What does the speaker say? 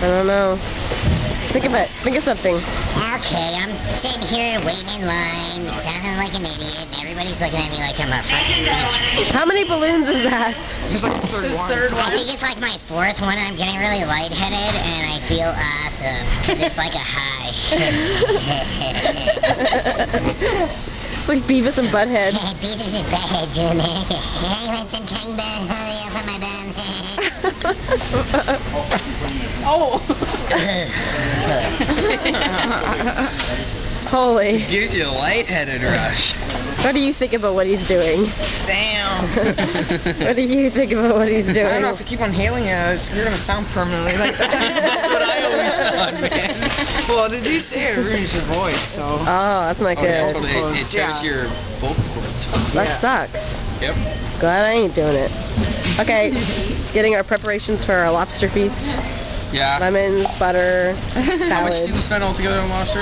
I don't know. Think of it. Think of something. Okay, I'm sitting here waiting in line, sounding like an idiot, and everybody's looking at me like I'm a fucking bitch. How many balloons is that? It's like the third one. I think it's like my fourth one. I'm getting really lightheaded, and I feel awesome. 'Cause it's like a high. It's like Beavis and Butthead. Beavis and Butthead, Junior. I want some tongue bun. Hurry up on my bun. Oh! Holy. Gives you a lightheaded rush. What do you think about what he's doing? Damn. What do you think about what he's doing? I don't know, if you keep on hailing it, you're gonna sound permanently like that. That's what I always thought, man. Well, did you say it ruins your voice, so... Oh, that's not good. It shows your vocal cords. That sucks. Yep. Glad I ain't doing it. Okay, getting our preparations for our lobster feast. Yeah. Lemons, butter, How much salad. did we spend altogether on lobster?